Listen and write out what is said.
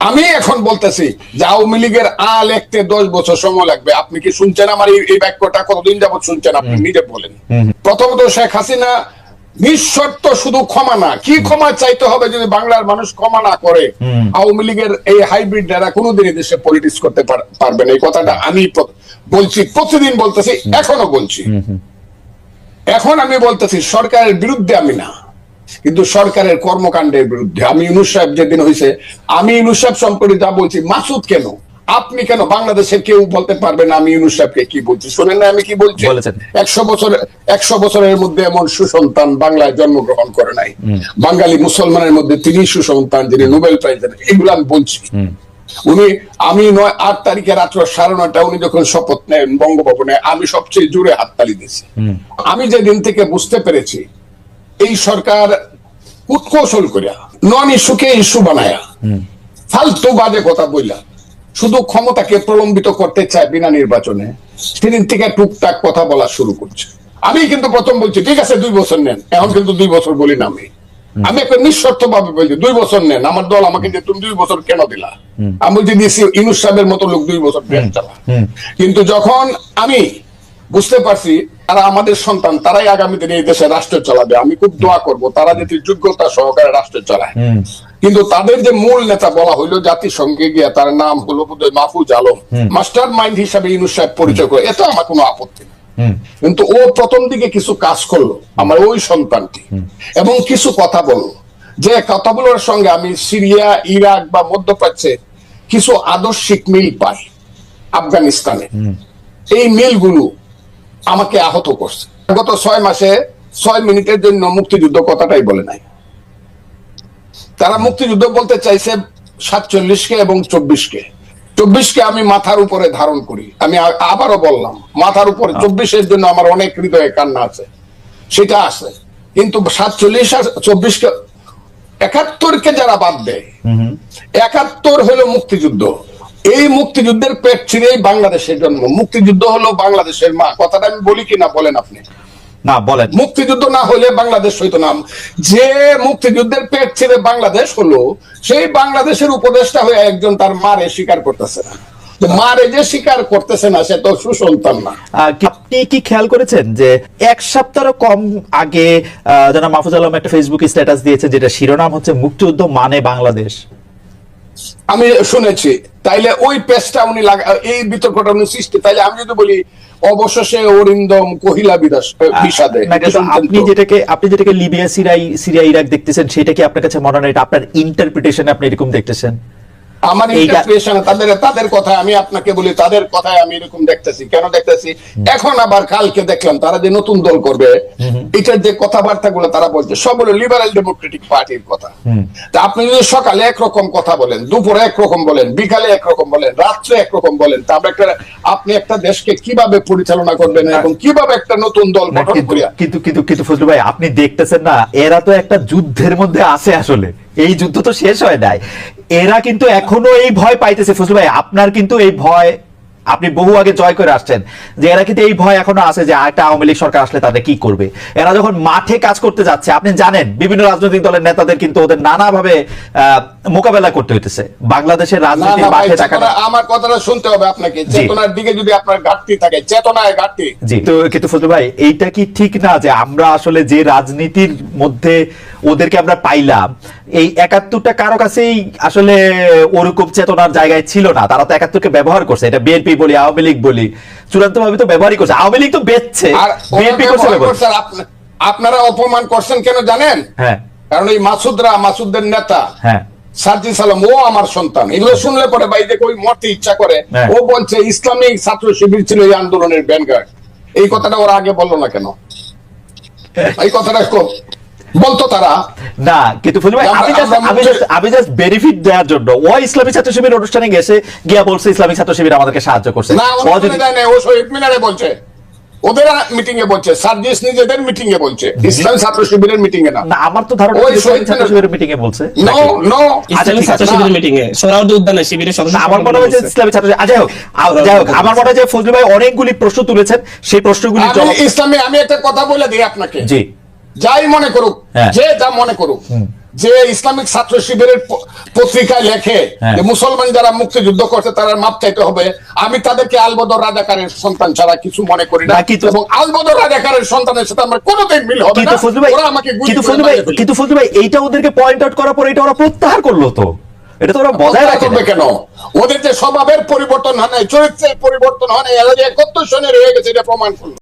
আমি এখন বলতেছি যে আওয়ামী লীগের লিখতে 10 বছর সময় লাগবে। আপনি কি শুনছেন আমার এই বাক্যটা? কতদিন যাবত শুনছেন? আপনি নিজে বলেন। প্রথমত শেখ হাসিনা নিঃশর্ত শুধু ক্ষমা না, কি ক্ষমা চাইতে হবে যদি বাংলার মানুষ ক্ষমা না করে? আওয়ামী লীগের এই হাইব্রিড দ্বারা কোনোদিন দেশে পলিটিক্স করতে পারবে না। এই কথাটা আমি বলছি, প্রতিদিন বলতেছি, এখনো বলছি। এখন আমি বলতেছি সরকারের বিরুদ্ধে আমি না, কিন্তু সরকারের কর্মকাণ্ডের বিরুদ্ধে। আমি ইউনূস সাহেব যেদিন হয়েছে, আমি ইউনূস সাহেব সম্পর্কে যা বলছি, মাসুদ কেন, আপনি কেন, বাংলাদেশের কেউ বলতে পারবে না আমি ইউনূস সাহেবকে কি বলছি? শোনেন না আমি কি বলছি? 100 বছরের মধ্যে এমন সুসন্তান বাংলায় জন্মগ্রহণ করে নাই। বাঙালি মুসলমানের মধ্যে তিনি সুসন্তান, যিনি নোবেল প্রাইজ দেন। এগুলো আমি বলছি। আমি 8 তারিখে রাত্র 9:30 উনি যখন শপথ নেন বঙ্গভবনে, আমি সবচেয়ে জোরে হাততালি দিয়েছি। আমি যেদিন থেকে বুঝতে পেরেছি এই সরকার কুটকৌশল করিয়া নন ইস্যুকে ইস্যু বানায়া ফালতু বাজে কথা বললা শুধু ক্ষমতাকে প্রলম্বিত করতে চায় বিনা নির্বাচনে, সেদিন থেকে টুকটাক কথা বলা শুরু করছে। আমি কিন্তু প্রথম বলছি ঠিক আছে 2 বছর নেন, এখন কিন্তু 2 বছর বলি না। আমি একটা নিঃশর্ত ভাবে বলছি 2 বছর নেন। আমার দল আমাকে যে তুমি 2 বছর কেন দিলা? আমি বলছি দিয়েছি, ইউনূস সাহেবের মতো লোক 2 বছর চালা। কিন্তু যখন আমি বুঝতে পারছি তারা আমাদের সন্তান, তারাই আগামী দিনে এই দেশে রাষ্ট্র চালাবে, আমি খুব দোয়া করব তারা যাতে যোগ্যতা সহকারে রাষ্ট্র চালায়। কিন্তু তাদের যে মূল নেতা বলা হইলো জাতিসংঘে গিয়া, তার নাম হলো মাহফুজ আলম, মাস্টার মাইন্ড হিসাবে ইউনূস সাহেব পরিচয় করে, এতে আমার কোনো আপত্তি নেই। কিন্তু ও প্রথম দিকে কিছু কাজ করলো আমার ওই সন্তানটি, এবং কিছু কথা বললো, যে কথাগুলোর সঙ্গে আমি সিরিয়া, ইরাক বা মধ্যপ্রাচ্যে কিছু আদর্শিক মিল পাই। আফগানিস্তানে এই মিলগুলো আমাকে আহত করছে। গত 6 মাসে 6 মিনিটের জন্য মুক্তিযুদ্ধ কথাটাই বলে নাই। তারা মুক্তিযুদ্ধ বলতে চাইছে 47-কে এবং 24-কে। 24-কে আমি মাথার উপরে ধারণ করি। আমি আবারও বললাম, মাথার উপরে 24-এর জন্য আমার অনেক হৃদয়ে কান্না আছে, সেটা আছে। কিন্তু 47 আর 24-কে, 71-কে যারা বাদ দেয়, 71 হলো মুক্তিযুদ্ধ। এই মুক্তিযুদ্ধের পেট ছিঁড়েই বাংলাদেশের জন্ম। মুক্তিযুদ্ধ হলো বাংলাদেশের মা। কথাটা আমি বলি কিনা বলেন আপনি? না বলেন। মুক্তিযুদ্ধ না হলে বাংলাদেশ হইতো না। যে মুক্তিযুদ্ধের পেট ছিঁড়ে বাংলাদেশ হলো, সেই বাংলাদেশের উপদেষ্টা হয়ে একজন তার মারে স্বীকার করতেছে না। মারে যে স্বীকার করতেছে না, সে তো সুসন্তান না। আপনি কি খেয়াল করেছেন যে 1 সপ্তাহেরও কম আগে জনাব মাহফুজ আলম একটা ফেসবুক স্ট্যাটাস দিয়েছে, যেটা শিরোনাম হচ্ছে মুক্তিযুদ্ধ মানে বাংলাদেশ? আমি শুনেছি। তাইলে ওই পেজটা উনি এই বিতর্কটা উনি সৃষ্টি, তাইলে আমি যদি বলি অবশেষে অরিন্দম কহিলা বিষাদে, আপনি যেটাকে লিবিয়া, সিরিয়া, ইরাক দেখতেছেন, সেটা কি আপনার কাছে মনে হয় এটা আপনার ইন্টারপ্রিটেশনে আপনি এরকম দেখতেছেন? আমার ইন্টারপ্রিটেশনে তাদের কথা আমি আপনাকে বলি, তাদের কথায় আমি এরকম দেখতেছি। কেন দেখতেছি? এখন আবার কালকে দেখলাম তারা যে নতুন দল করবে, এটার যে কথাবার্তাগুলো তারা বলছে সব হলো লিবারেল ডেমোক্রেটিক পার্টির কথা। তা আপনি যদি সকালে একরকম কথা বলেন, দুপুরে একরকম বলেন, বিকালে একরকম বলেন, রাত্রে একরকম বলেন, তা আপনি একটা দেশকে কিভাবে পরিচালনা করবেন এবং কিভাবে একটা নতুন দল গঠন করিয়া? কিন্তু ফজলু ভাই, আপনি দেখতেছেন না, এরা তো একটা যুদ্ধের মধ্যে আছে। আসলে এই যুদ্ধ তো শেষ হয় নাই। এরা কিন্তু এখনো এই ভয় পাইতেছে। ফজলু ভাই, আপনার কিন্তু এই ভয় আপনি বহু আগে জয় করে আসছেন, যে এরা কিন্তু এই ভয় এখনো আছে যে একটা আওয়ামী লীগ সরকার আসলে তাদের কি করবে। এরা যখন মাঠে কাজ করতে যাচ্ছে, আপনি জানেন বিভিন্ন রাজনৈতিক দলের নেতাদের কিন্তু ওদের নানাভাবে মোকাবেলা করতে হইতেছে। বাংলাদেশের রাজনীতির মাঠে থাকা, আমার কথাটা শুনতে হবে আপনাকে। চেতনার দিকে যদি আপনার ঘাটতি থাকে, চেতনায় ঘাটতি। জি, তো কিন্তু ফজলু ভাই, এইটা কি ঠিক না যে আমরা আসলে যে রাজনীতির মধ্যে ওদেরকে আমরা পাইলাম, এই 71টা কারো কাছেই আসলে ওরকম চেতনার জায়গায় ছিল না। তারা তো 71কে ব্যবহার করছে। এটা বিএনপি বলি, আওয়ামী লীগ বলি, চূড়ান্ত ভাবে তো ব্যবহারই করছে। আওয়ামী লীগ তো বেচছে, বিএনপি করছে। আপনারা অপমান করছেন কেন জানেন? হ্যাঁ, কারণ এই মাসুদের নেতা, হ্যাঁ, সার্জিস আলম, ও আমার সন্তান। এগুলো শুনলে পরে ভাই দেখো মরতে ইচ্ছা করে। ও বলছে ইসলামিক ছাত্র শিবির ছিল এই আন্দোলনের ব্যানগার্ড। এই কথাটা ওরা আগে বললো না কেন? এই কথাটা বলতো তারা না। কিন্তু আমি জাস্ট বেনিফিট দেওয়ার জন্য ও ইসলামী ছাত্র শিবির অনুষ্ঠানে গিয়া বলছে ইসলামিক ছাত্র শিবির আমাদেরকে সাহায্য করছে। না, ও শহীদ মিনারে বলছে, ওদের মিটিং এ বলছে, সার্জিস নিজেদের মিটিং এ বলছে, ইসলামী ছাত্র শিবিরের মিটিং এ না। আমার তো ধারণা ওই শহীদ ছাত্র শিবিরের মিটিং এ বলছে। নো, ইসলামী ছাত্র শিবিরের মিটিং এ, সোহরাওয়ার্দী উদ্যানে শিবিরের সদস্য। আমার মনে হয় যে ইসলামী ছাত্র, যাই হোক আমার মনে হয় যে ফজলু ভাই অনেকগুলি প্রশ্ন তুলেছেন, সেই প্রশ্নগুলি ইসলামী। আমি একটা কথা বলে দিই আপনাকে, জি, যাই মনে করুক, যে যা মনে করুক, যে ইসলামিক ছাত্র শিবিরের পত্রিকায় লেখে হ্যাঁ। যে মুসলমান যারা মুক্তিযুদ্ধ করছে তারা মাপ চাইতে হবে, আমি তাদেরকে আলবদর রাজাকারের সন্তান ছাড়া কিছু মনে করি না, না, কিন্তু- এবং আলবদর রাজাকারের সন্তানের সাথে আমার কোনোদিন মিল হবে কিন্তু না। ফজলু ভাই, ওরা আমাকে গুলি কিন্তু করে ফজলু ভাই, মারিয়ে ফেলবে। কিন্তু ফজলু ভাই, এইটা ওদেরকে পয়েন্ট আউট করার পর এটা ওরা প্রত্যাহার করলো তো, এটা তো ওরা বজায় প্রত্যাহার রাখে করবে না। কেন? ওদের যে স্বভাবের পরিবর্তন হয় নাই, চরিত্রের পরিবর্তন হয় নাই, এরা যে 71 সনে রয়ে গেছে এটা প্রমাণ করলো।